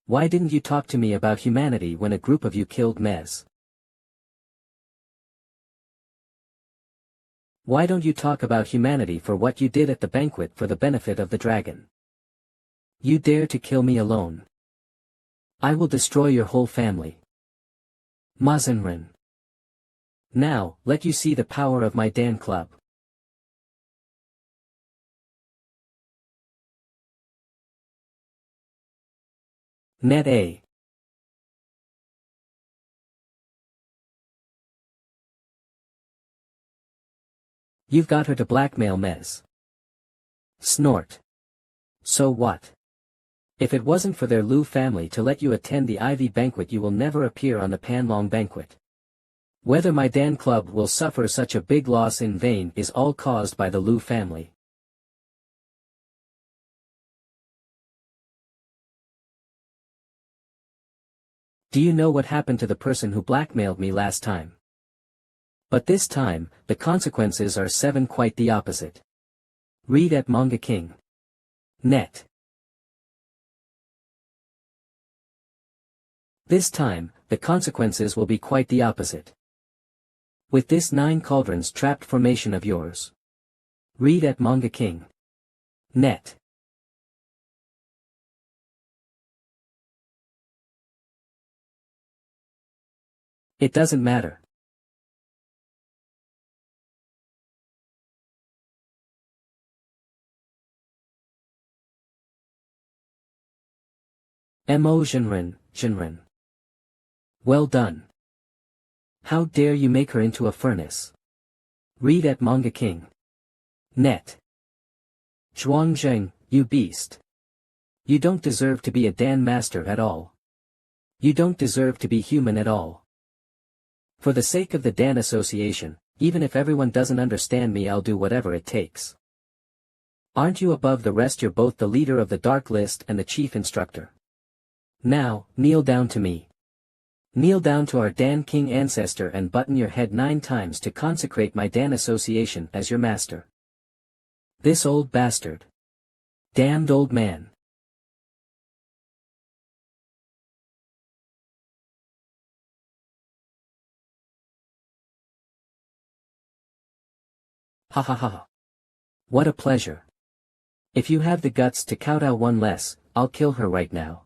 Why didn't you talk to me about humanity when a group of you killed Mez? Why don't you talk about humanity for what you did at the banquet for the benefit of the dragon? You dare to kill me alone. I will destroy your whole family. Mazinren. Now, let you see the power of my Dan Club. Net A. You've got her to blackmail Mez. Snort. So what? If it wasn't for their Lu family to let you attend the Ivy banquet, you will never appear on the Panlong banquet. Whether my Dan Club will suffer such a big loss in vain is all caused by the Lu family. Do you know what happened to the person who blackmailed me last time? But this time, the consequences are 7, quite the opposite. Read at Manga King. Net. This time, the consequences will be quite the opposite. With this 9 cauldrons trapped formation of yours. Read at Manga King. Net. It doesn't matter. Mo Jinren. Well done. How dare you make her into a furnace? Read at Manga King. Net. Zhuangzheng, you beast. You don't deserve to be a Dan master at all. You don't deserve to be human at all. For the sake of the Dan Association, even if everyone doesn't understand me, I'll do whatever it takes. Aren't you above the rest? You're both the leader of the Dark List and the chief instructor. Now, kneel down to me. Kneel down to our Dan King ancestor and button your head 9 times to consecrate my Dan Association as your master. This old bastard. Damned old man. Ha ha ha ha. What a pleasure. If you have the guts to kowtow one less, I'll kill her right now.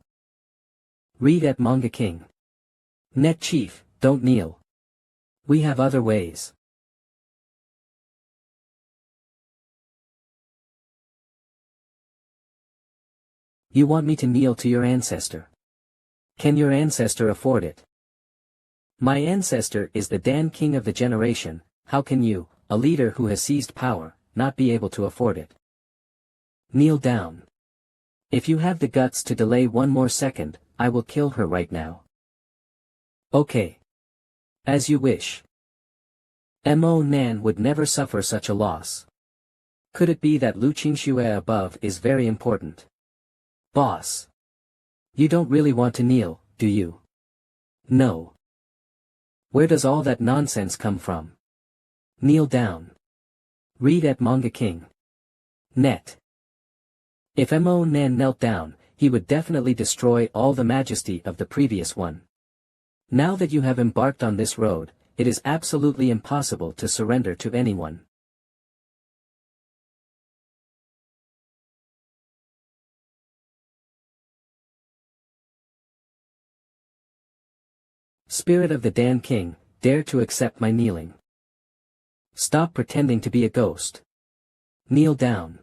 Read at Manga King. Net Chief, don't kneel. We have other ways. You want me to kneel to your ancestor? Can your ancestor afford it? My ancestor is the Dan King of the generation. How can you, a leader who has seized power, not be able to afford it? Kneel down. If you have the guts to delay one more second, I will kill her right now. Okay. As you wish. Mo Nan would never suffer such a loss. Could it be that Lu Qingxue above is very important? Boss. You don't really want to kneel, do you? No. Where does all that nonsense come from? Kneel down. Read at Manga King. Net. If Mo Nan knelt down, he would definitely destroy all the majesty of the previous one. Now that you have embarked on this road, it is absolutely impossible to surrender to anyone. Spirit of the Dan King, dare to accept my kneeling. Stop pretending to be a ghost. Kneel down.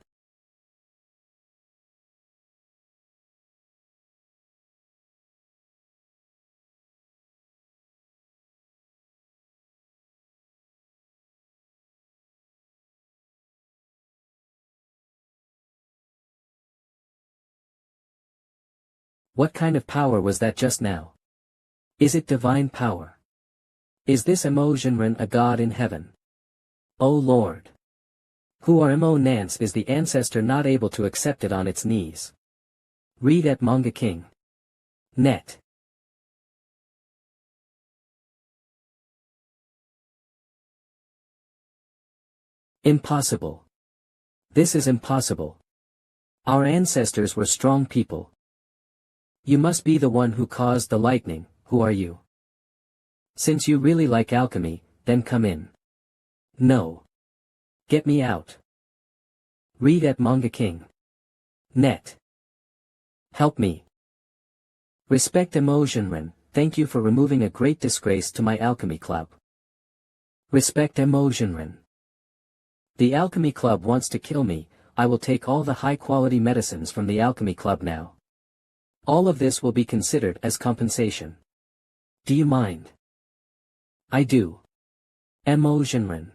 What kind of power was that just now? Is it divine power? Is this Mo Zhenren a god in heaven? O Lord! Who are Mo Nance is the ancestor not able to accept it on its knees. Read at Manga King. Net. Impossible. This is impossible. Our ancestors were strong people. You must be the one who caused the lightning. Who are you? Since you really like alchemy, then come in. No. Get me out. Read at Manga King. Net. Help me. Respect Mo Zhenren, thank you for removing a great disgrace to my alchemy club. Respect Mo Zhenren. The alchemy club wants to kill me. I will take all the high-quality medicines from the alchemy club now. All of this will be considered as compensation. Do you mind? I do. Mo Zhenren.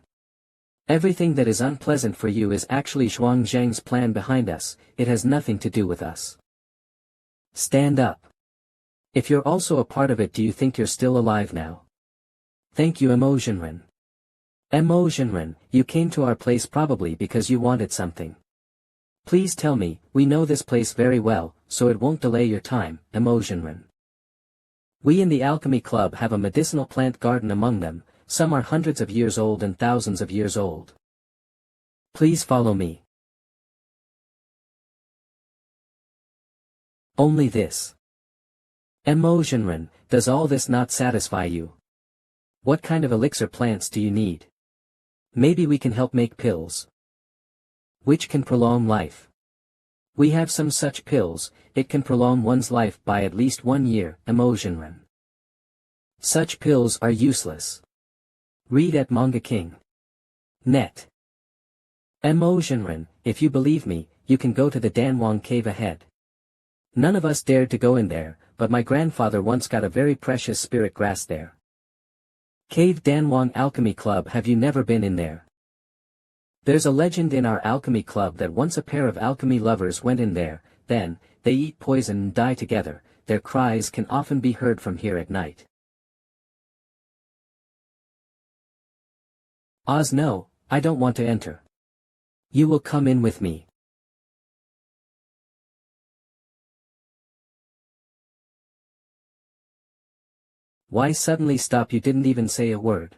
Everything that is unpleasant for you is actually Zhuang Zheng's plan behind us, it has nothing to do with us. Stand up. If you're also a part of it, do you think you're still alive now? Thank you Mo Zhenren. Mo Zhenren, you came to our place probably because you wanted something. Please tell me, we know this place very well, so it won't delay your time, Mo Zhenren. We in the Alchemy Club have a medicinal plant garden among them, some are hundreds of years old and thousands of years old. Please follow me. Only this. Mo Zhenren, does all this not satisfy you? What kind of elixir plants do you need? Maybe we can help make pills. Which can prolong life. We have some such pills, it can prolong one's life by at least 1 year, Mo Zhenren. Such pills are useless. Read at Manga King. Net. Mo Zhenren, if you believe me, you can go to the Danwang cave ahead. None of us dared to go in there, but my grandfather once got a very precious spirit grass there. Cave Danwang Alchemy Club, have you never been in there? There's a legend in our alchemy club that once a pair of alchemy lovers went in there, then, they eat poison and die together. Their cries can often be heard from here at night. Oz, no, I don't want to enter. You will come in with me. Why suddenly stop? You didn't even say a word.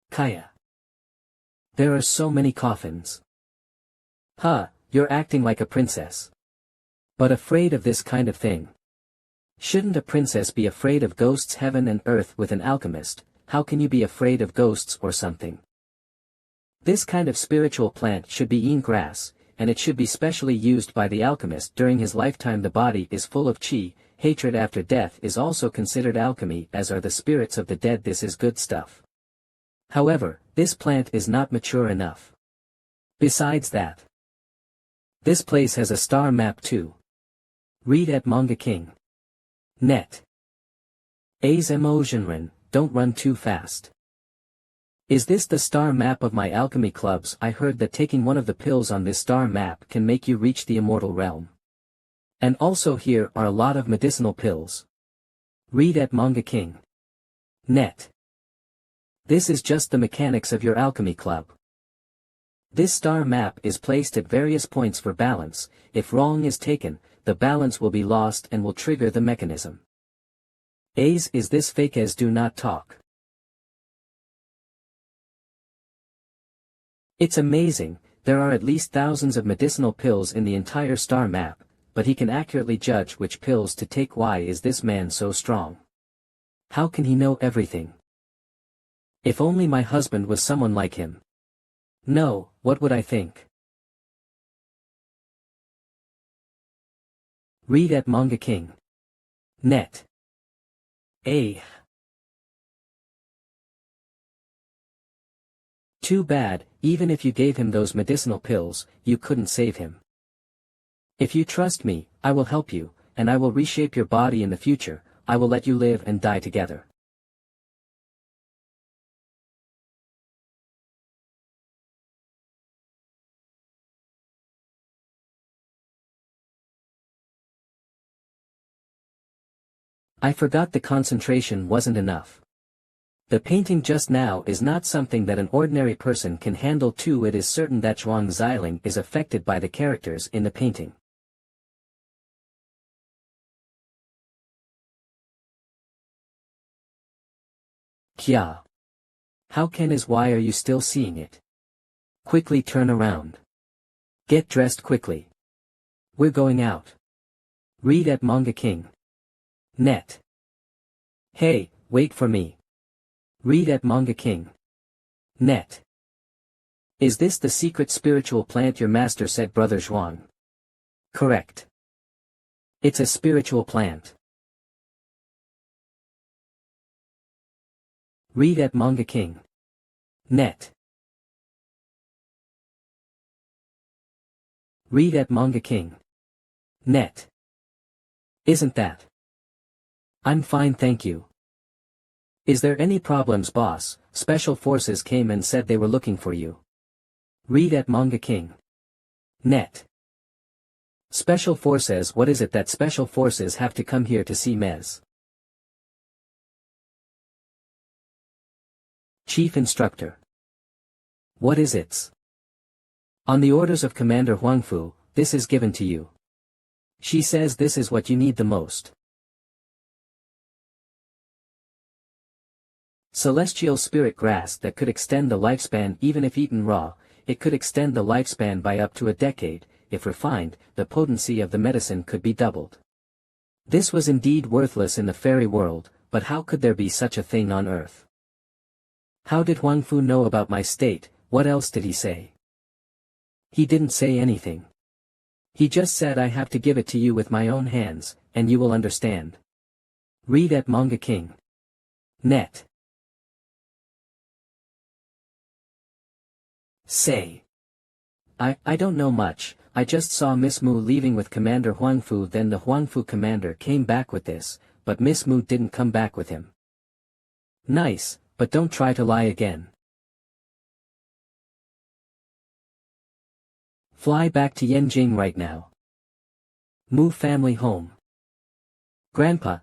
Kaya. There are so many coffins. Huh, you're acting like a princess. But afraid of this kind of thing. Shouldn't a princess be afraid of ghosts? Heaven and earth with an alchemist, how can you be afraid of ghosts or something? This kind of spiritual plant should be eaten grass, and it should be specially used by the alchemist during his lifetime. The body is full of chi, hatred after death is also considered alchemy, as are the spirits of the dead. This is good stuff. However, this plant is not mature enough. Besides that, this place has a star map too. Read at Manga King. Net. A's emotion, don't run too fast. Is this the star map of my alchemy clubs? I heard that taking one of the pills on this star map can make you reach the immortal realm. And also here are a lot of medicinal pills. Read at Manga King. Net. This is just the mechanics of your alchemy club. This star map is placed at various points for balance. If wrong is taken, the balance will be lost and will trigger the mechanism. A's, is this fake? As do not talk. It's amazing, there are at least thousands of medicinal pills in the entire star map, but he can accurately judge which pills to take. Why is this man so strong? How can he know everything? If only my husband was someone like him. No, what would I think? Read at Manga King. Net. A. Too bad, even if you gave him those medicinal pills, you couldn't save him. If you trust me, I will help you, and I will reshape your body in the future. I will let you live and die together. I forgot the concentration wasn't enough. The painting just now is not something that an ordinary person can handle too. It is certain that Zhuang Xiling is affected by the characters in the painting. Kya. How can is? Why are you still seeing it? Quickly turn around. Get dressed quickly. We're going out. Read at Manga King. Net. Hey, wait for me. Read at Manga King. Net. Is this the secret spiritual plant your master said? Brother Zhuang? Correct. It's a spiritual plant. Read at Manga King. Net. Read at Manga King. Net. Isn't that? I'm fine, thank you. Is there any problems, boss? Special forces came and said they were looking for you. Read at Manga King. Net. Special forces? What is it that special forces have to come here to see Mez? Chief Instructor. What is it? On the orders of Commander Huangfu, this is given to you. She says this is what you need the most. Celestial spirit grass that could extend the lifespan. Even if eaten raw, it could extend the lifespan by up to a decade. If refined, the potency of the medicine could be doubled. This was indeed worthless in the fairy world, but how could there be such a thing on Earth? How did Huangfu know about my state? What else did he say? He didn't say anything. He just said I have to give it to you with my own hands, and you will understand. Read at Manga King. Net. Say. I don't know much. I just saw Miss Mu leaving with Commander Huangfu, then the Huangfu commander came back with this, but Miss Mu didn't come back with him. Nice, but don't try to lie again. Fly back to Yanjing right now. Move family home. Grandpa,